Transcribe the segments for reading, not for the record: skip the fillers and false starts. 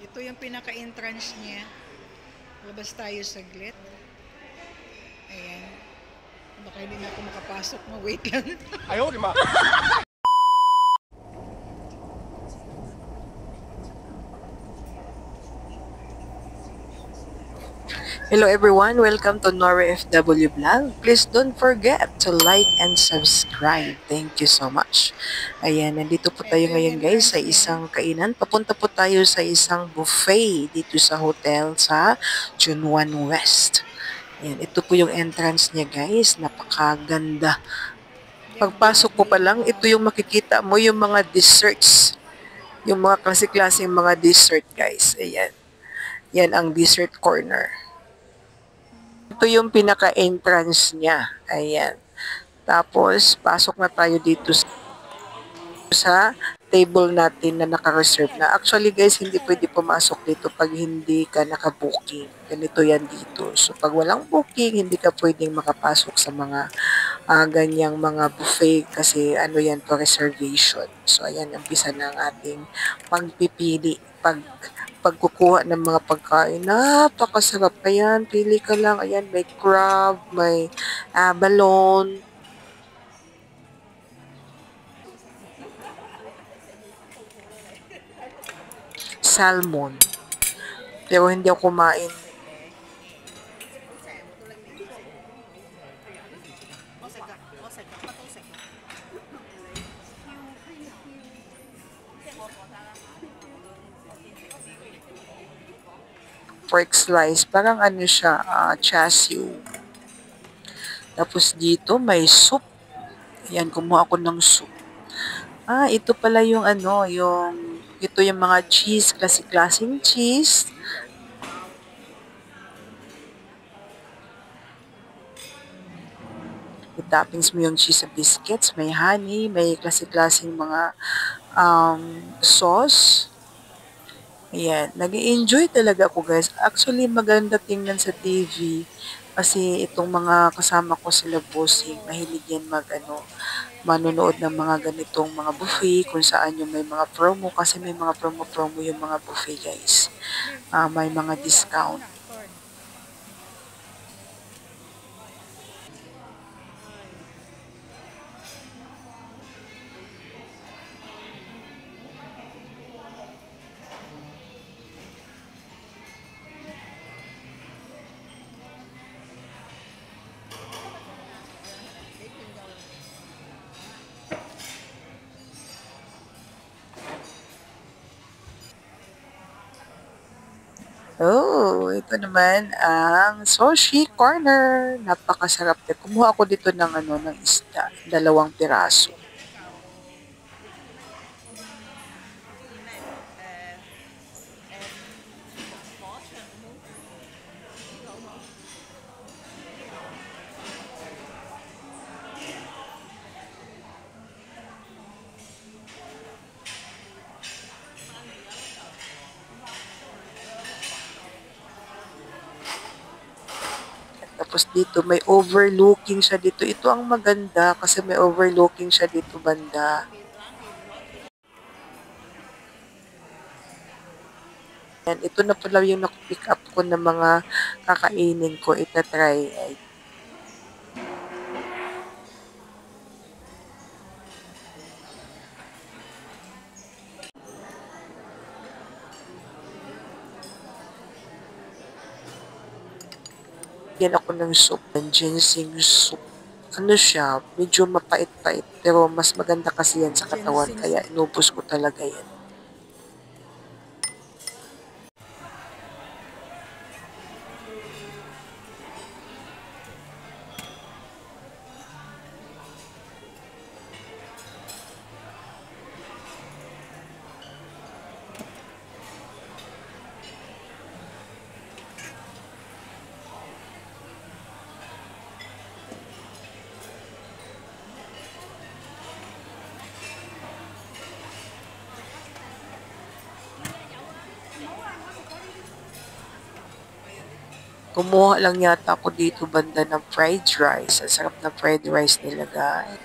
Ito yung pinaka-entrance niya. Labas tayo saglit. Ayan. Baka hindi na ako makapasok. Wait lang. Ayaw, di ba? Hello everyone, welcome to Nora FW Vlog. Please don't forget to like and subscribe. Thank you so much. Ayan, nandito po tayo Ito yung ngayon guys sa entrance niya. isang kainan. Papunta po tayo sa isang buffet dito sa hotel sa Chunwan West. Ayan, ito po yung entrance niya guys. Napakaganda. Pagpasok po pa lang, ito yung makikita mo yung mga desserts. Yung mga klase-klaseng mga dessert guys. Ayan. Yan ang dessert corner. Ito yung pinaka-entrance niya. Ayan. Tapos, pasok na tayo dito sa table natin na naka-reserve na. Actually guys, hindi pwede pumasok dito pag hindi ka naka-booking. Ganito yan dito. So, pag walang booking, hindi ka pwedeng makapasok sa mga ganyang mga buffet kasi ano yan to, reservation. So, ayan, umpisa na ang ating pagpipili. Pagkukuha ng mga pagkain. Napakasarap. Ayan, pili ka lang. Ayan, may crab, may balon. Salmon. Pero hindi ako kumain. Pork slice. Parang ano siya, chassis. Tapos dito may soup. Ayan, kumuha ako ng soup. Ito pala yung ano, ito yung mga cheese, klase-klaseng cheese. I-toppings mo yung cheese sa biscuits, may honey, may klase-klaseng mga sauce. Ayan, nag-enjoy talaga ako guys. Actually, maganda tingnan sa TV. Kasi itong mga kasama ko sila bossing, mahilig yan manonood ng mga ganitong mga buffet kung saan yung may mga promo kasi may mga promo yung mga buffet guys. May mga discount. Oh, ito naman ang sushi corner. Napakasarap. Kumuha ako dito ng isda, 2 piraso. Tapos dito may overlooking siya dito. Ito ang maganda kasi may overlooking siya dito banda. And ito na pala yung napick up ko ng mga kakainin ko. Itatry. Yan ako ng soup, ng ginseng soup. Ano siya, medyo mapait-pait. Pero mas maganda kasi yan sa katawan. Kaya inubos ko talaga yan. Kumuha lang yata ako dito banda ng fried rice. Ang sarap na fried rice nila guys.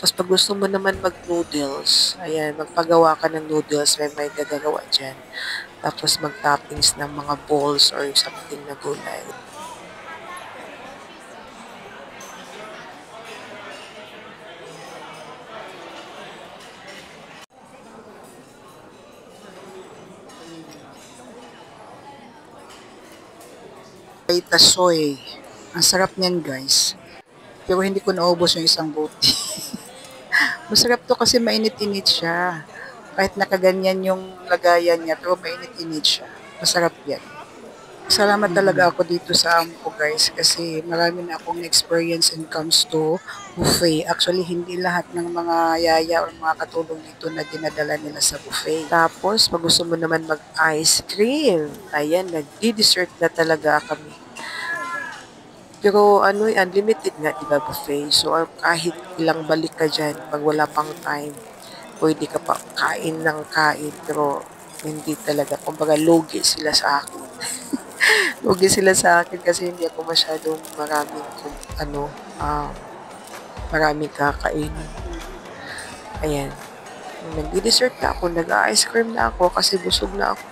Tapos pag gusto mo naman mag-noodles, ayan, magpagawa ka ng noodles, may gagawa dyan. Tapos mag-toppings ng mga balls or something na gulay. Paita soy. Ang sarap niyan, guys. Pero hindi ko naubos yung isang bote. Masarap to kasi mainit-init siya. Kahit nakaganyan yung lagayan niya, pero mainit-init siya. Masarap yan. Salamat talaga ako dito sa amo ko, guys, kasi marami na akong experience when comes to buffet. Actually, hindi lahat ng mga yaya o mga katulong dito na dinadala nila sa buffet. Tapos, pag gusto mo naman mag-ice cream, ayan, nag-dessert na talaga kami. Pero ano, unlimited nga, diba, buffet. So, kahit ilang balik ka dyan, pag wala pang time, pwede ka pa kain ng kain. Pero, hindi talaga. Kumbaga, lugi sila sa akin. Lugi sila sa akin kasi hindi ako masyadong maraming kakainin. Ayan. Nag-dessert na ako, nag-ice cream na ako kasi busog na ako.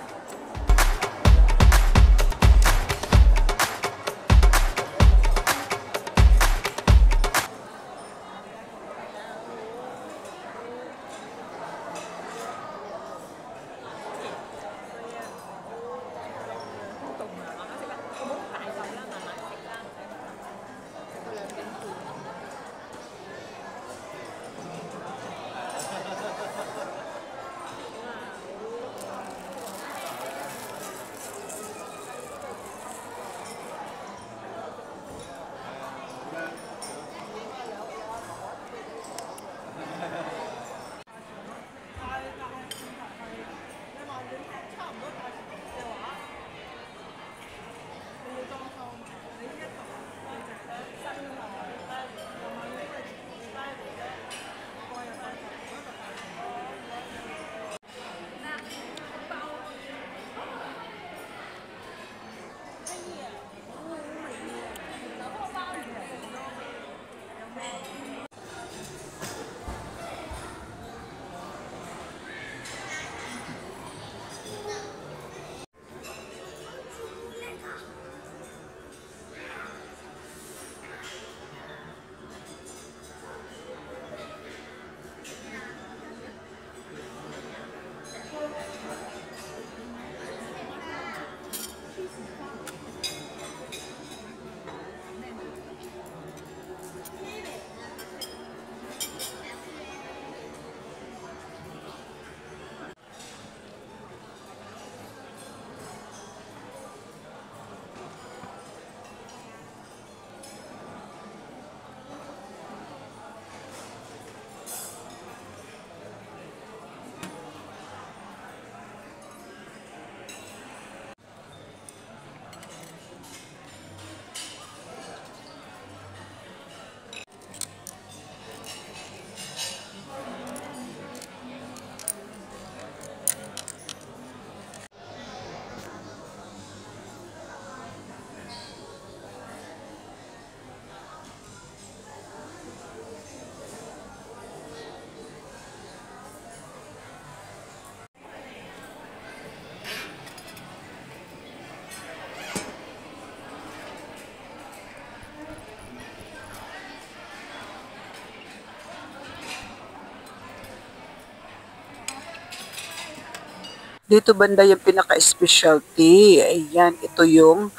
Dito banda yung pinaka-specialty. Ayan, ito yung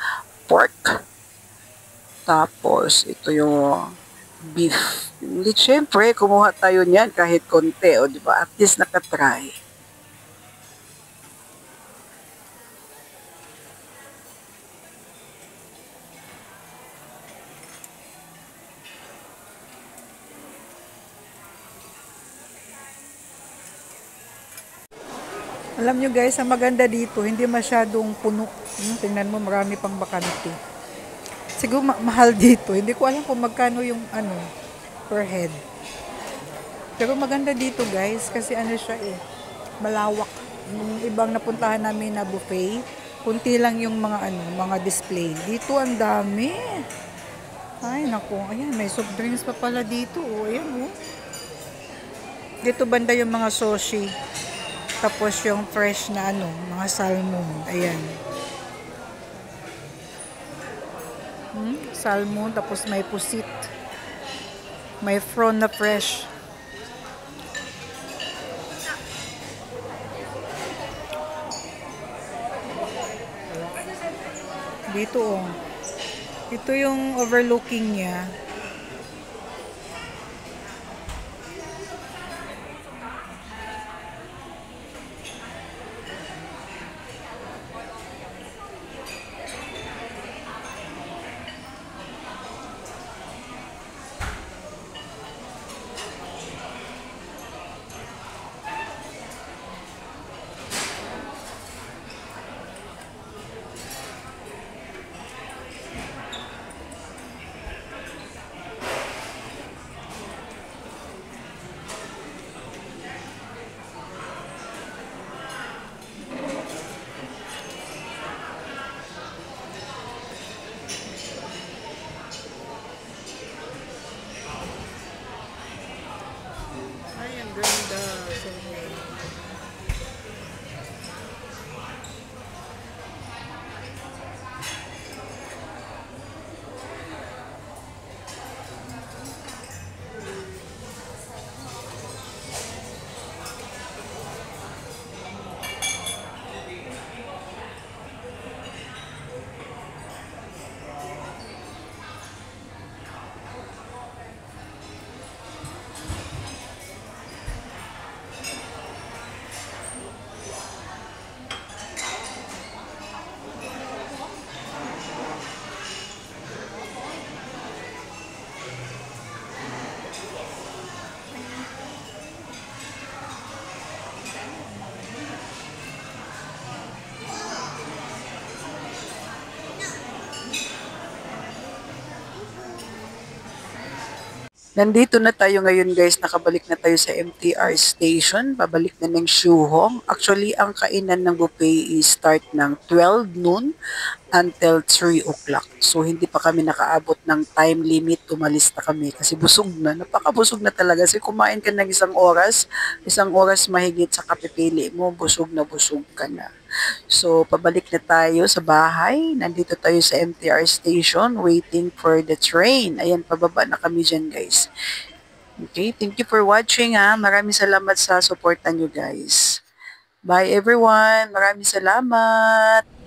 pork. Tapos, ito yung beef. Hindi, syempre, kumuha tayo niyan kahit konti, o di ba? At least nakatry. Alam nyo guys, ang maganda dito, hindi masyadong puno. Tingnan mo, marami pang bakante. Siguro mahal dito. Hindi ko alam kung magkano yung per head. Pero maganda dito guys, kasi siya malawak. Yung ibang napuntahan namin na buffet, kunti lang yung mga display. Dito ang dami. Ay nako, ayan, may soft drinks pa pala dito. Ayan Dito banda yung mga sushi. Tapos yung fresh na ano, mga salmon. Ayan. Salmon, tapos may pusit. May prawn na fresh. Dito oh. Ito yung overlooking niya. Ay, ang ganda. Nandito na tayo ngayon guys, nakabalik na tayo sa MTR station, pabalik na ng Shuhong. Actually, ang kainan ng buffet is start ng 12 noon until 3 o'clock. So, hindi pa kami nakaabot ng time limit, umalis na kami kasi busog na, napakabusog na talaga. Kasi kumain ka ng isang oras mahigit sa kapipili mo, busog na busog ka na. So, pabalik na tayo sa bahay. Nandito tayo sa MTR station waiting for the train. Ayan, pababa na kami dyan, guys. Okay, thank you for watching, ha. Maraming salamat sa suporta nyo, guys. Bye, everyone. Maraming salamat.